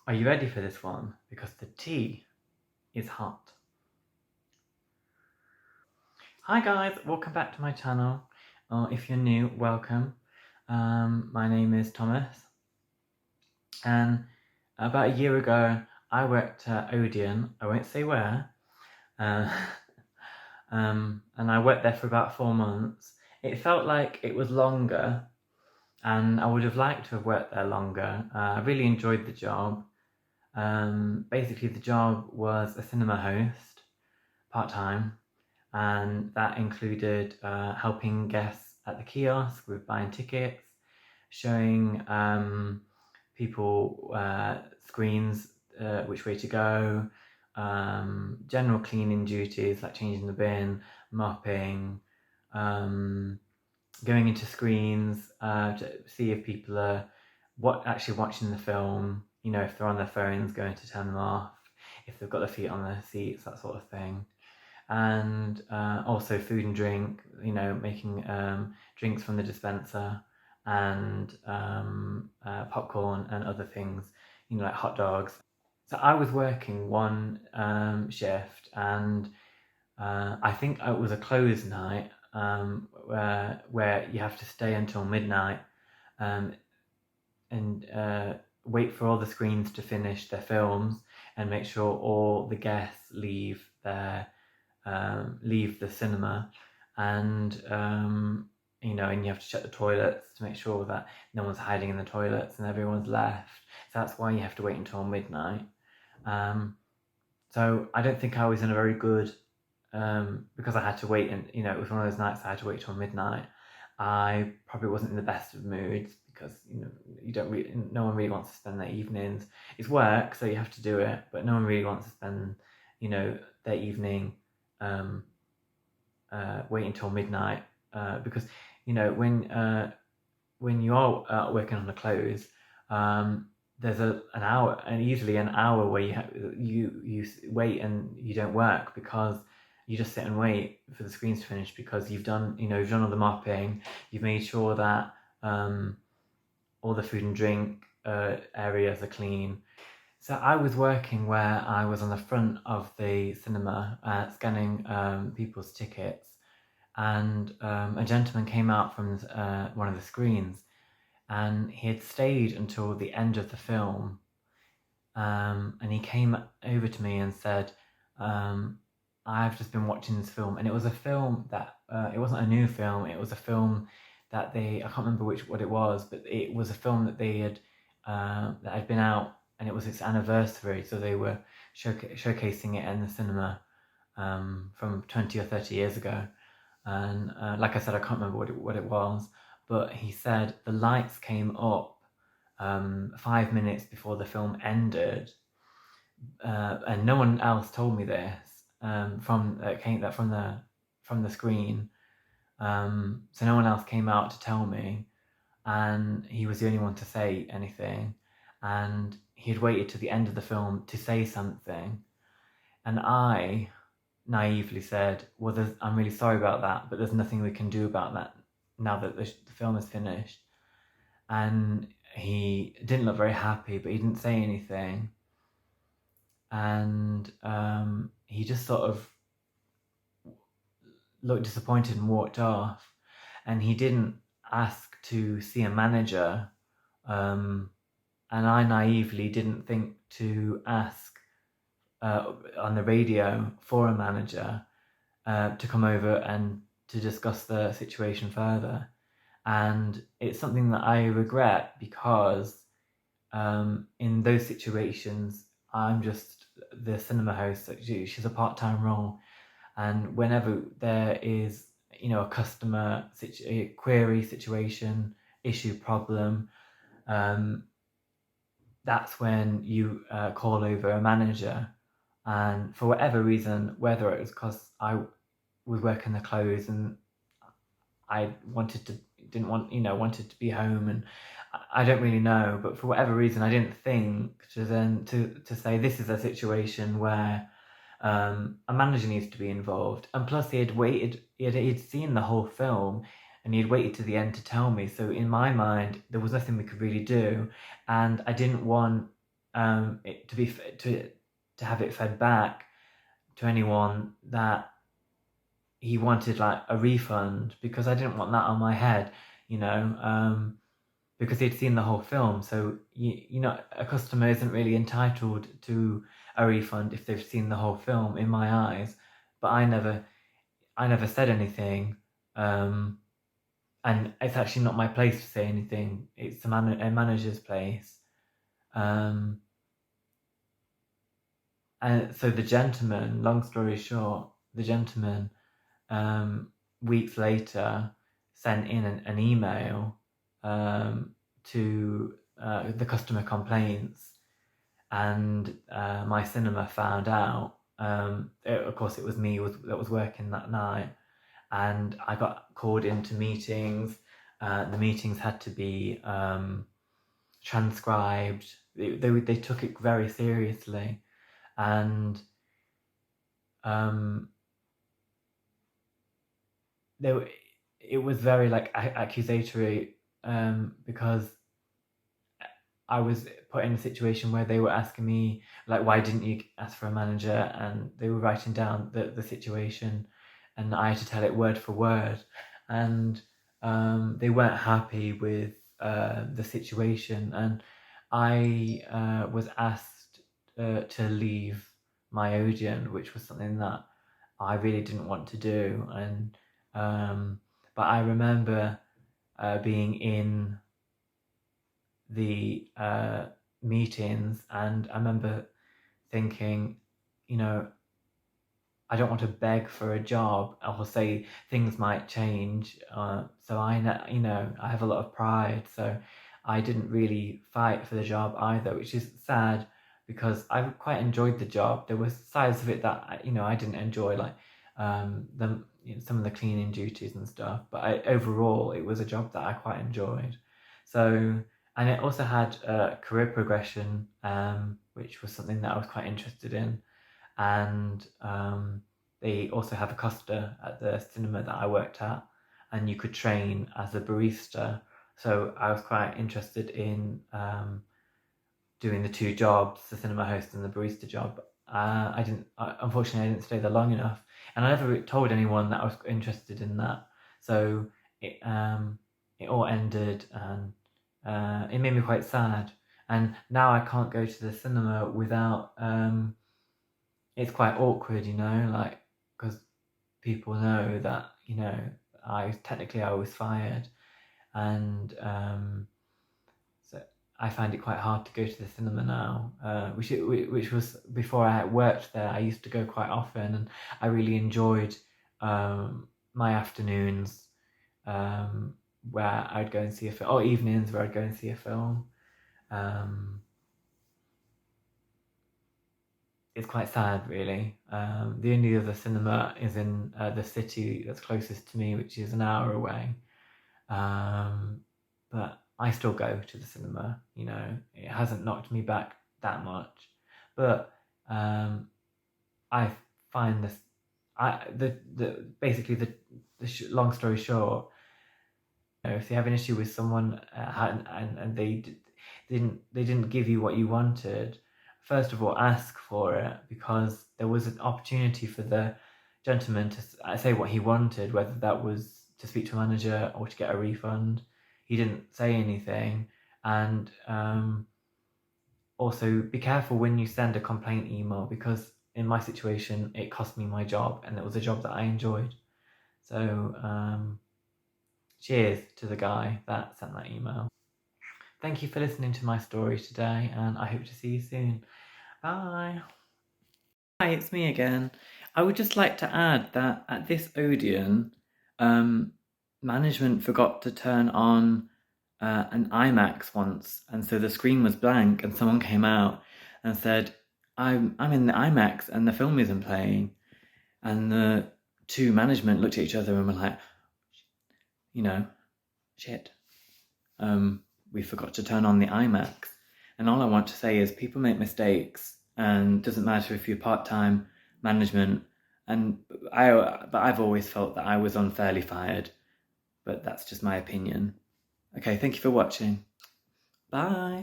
Are you ready for this one? Because the tea is hot. Hi guys, welcome back to my channel. If you're new, welcome. My name is Thomas, and about a year ago I worked at Odeon, I won't say where, and I worked there for about 4 months. It felt like it was longer, and I would have liked to have worked there longer. I really enjoyed the job. Basically the job was a cinema host, part-time, and that included helping guests at the kiosk with buying tickets, showing people screens, which way to go, general cleaning duties like changing the bin, mopping, going into screens to see if people are actually watching the film, if they're on their phones, going to turn them off, if they've got their feet on their seats, that sort of thing. And also food and drink, making drinks from the dispenser, and popcorn and other things, like hot dogs. So I was working one shift, and I think it was a closed night, where you have to stay until midnight and wait for all the screens to finish their films and make sure all the guests leave the cinema, and and you have to check the toilets to make sure that no one's hiding in the toilets and everyone's left. So that's why you have to wait until midnight. So I don't think I was in a very good, because I had to wait, and it was one of those nights I had to wait till midnight. I probably wasn't in the best of moods, because no one really wants to spend their evenings. It's work, so you have to do it, but no one really wants to spend their evening wait until midnight, because when you are working on a close, there's an hour, and easily an hour, where you wait and you don't work, because you just sit and wait for the screens to finish, because you've done all the mopping, you've made sure that all the food and drink areas are clean. So I was working where I was on the front of the cinema, scanning people's tickets, and a gentleman came out from one of the screens, and he had stayed until the end of the film, and he came over to me and said, I've just been watching this film, and it was a film that, it wasn't a new film, it was a film that I can't remember what it was, but it was a film that they had, that had been out, and it was its anniversary, so they were showcasing it in the cinema from 20 or 30 years ago. And like I said, I can't remember what it was, but he said the lights came up 5 minutes before the film ended, and no one else told me this, from the screen. So no one else came out to tell me, and he was the only one to say anything, and he had waited to the end of the film to say something, and I naively said, well, I'm really sorry about that, but there's nothing we can do about that now that the film is finished. And he didn't look very happy, but he didn't say anything, and he just sort of looked disappointed and walked off, and he didn't ask to see a manager, and I naively didn't think to ask on the radio for a manager to come over and to discuss the situation further. And it's something that I regret, because in those situations, I'm just the cinema host. She's a part-time role, and whenever there is a customer query, situation, issue, problem, that's when you call over a manager. And for whatever reason, whether it was because I was working the close and I wanted to be home, and I don't really know, but for whatever reason, I didn't think to say this is a situation where a manager needs to be involved. And plus, he had seen the whole film, and he had waited to the end to tell me. So in my mind, there was nothing we could really do, and I didn't want to have it fed back to anyone that he wanted like a refund, because I didn't want that on my head, because he'd seen the whole film. So a customer isn't really entitled to a refund if they've seen the whole film, in my eyes. But I never said anything, and it's actually not my place to say anything. It's a manager's place. And so the gentleman, long story short, weeks later sent in an email to the customer complaints, and my cinema found out. Of course, it was me that was working that night, and I got called into meetings. The meetings had to be transcribed. They took it very seriously, and it was very like accusatory, because I was put in a situation where they were asking me like, why didn't you ask for a manager? And they were writing down the situation, and I had to tell it word for word. And they weren't happy with the situation, and I was asked to leave my Odeon, which was something that I really didn't want to do. And but I remember being in the meetings, and I remember thinking, I don't want to beg for a job or say things might change. So I have a lot of pride, so I didn't really fight for the job either, which is sad, because I quite enjoyed the job. There were sides of it that I didn't enjoy, like some of the cleaning duties and stuff. But overall, it was a job that I quite enjoyed. So, and it also had career progression, which was something that I was quite interested in. And they also have a Costa at the cinema that I worked at, and you could train as a barista. So I was quite interested in doing the two jobs, the cinema host and the barista job. Unfortunately, I didn't stay there long enough, and I never told anyone that I was interested in that. So it all ended, and it made me quite sad. And now I can't go to the cinema without. It's quite awkward, like, because people know that I was fired, and so I find it quite hard to go to the cinema now, which was before I worked there. I used to go quite often, and I really enjoyed my afternoons where I'd go and see a film, or evenings where I'd go and see a film. It's quite sad, really. The only other cinema is in the city that's closest to me, which is an hour away. But I still go to the cinema. It hasn't knocked me back that much. But I find this. Basically the long story short, if you have an issue with someone and they didn't give you what you wanted, first of all, ask for it, because there was an opportunity for the gentleman to say what he wanted, whether that was to speak to a manager or to get a refund. He didn't say anything. And also be careful when you send a complaint email, because in my situation, it cost me my job, and it was a job that I enjoyed. So cheers to the guy that sent that email. Thank you for listening to my story today, and I hope to see you soon. Bye. Hi, it's me again. I would just like to add that at this Odeon, management forgot to turn on an IMAX once, and so the screen was blank, and someone came out and said, I'm in the IMAX and the film isn't playing. And the two management looked at each other and were like, shit. We forgot to turn on the IMAX. And all I want to say is people make mistakes, and it doesn't matter if you're part-time management. But I've always felt that I was unfairly fired, but that's just my opinion. Okay, thank you for watching. Bye.